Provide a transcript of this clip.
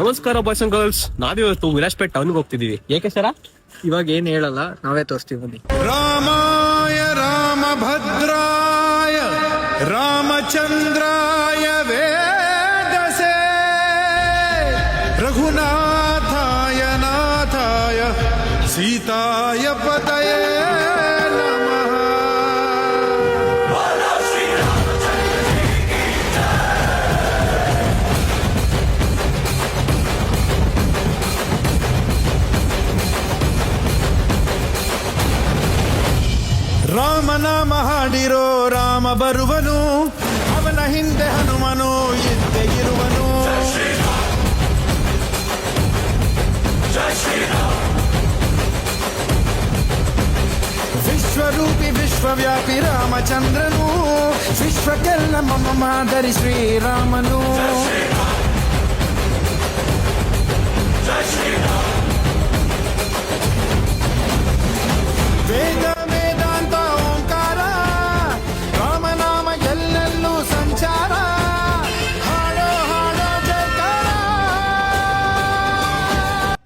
ನಮಸ್ಕಾರ boys and girls, ನಾವಿವತ್ತು ವಿಲಾಸ್ಪೇಟ್ ಟೌನ್ಗೆ ಹೋಗ್ತಿದೀವಿ. ಏಕೆ ಸರ? ಇವಾಗ ಏನ್ ಹೇಳಲ್ಲ, ನಾವೇ ತೋರಿಸ್ತೀವಿ ಬನ್ನಿ. ರಾಮಾಯ ರಾಮಭದ್ರಾಯ ರಾಮಚಂದ್ರಾಯ ವೇದಸೆ ರಘುನಾಥಾಯ ನಾಥಾಯ ಸೀತಾಯ ಪತಯೇ ನಮಃ. ರಾಮನಾಮ ಹಾಡಿರೋ ರಾಮ ಬರುವನು, ಅವನ ಹಿಂದೆ ಹನುಮನು ಇದ್ದೇ ಇರುವನು. ವಿಶ್ವರೂಪಿ ವಿಶ್ವವ್ಯಾಪಿ ರಾಮಚಂದ್ರನು, ವಿಶ್ವಕ್ಕೆಲ್ಲ ಮಮ ಮಾದರಿ ಶ್ರೀರಾಮನು.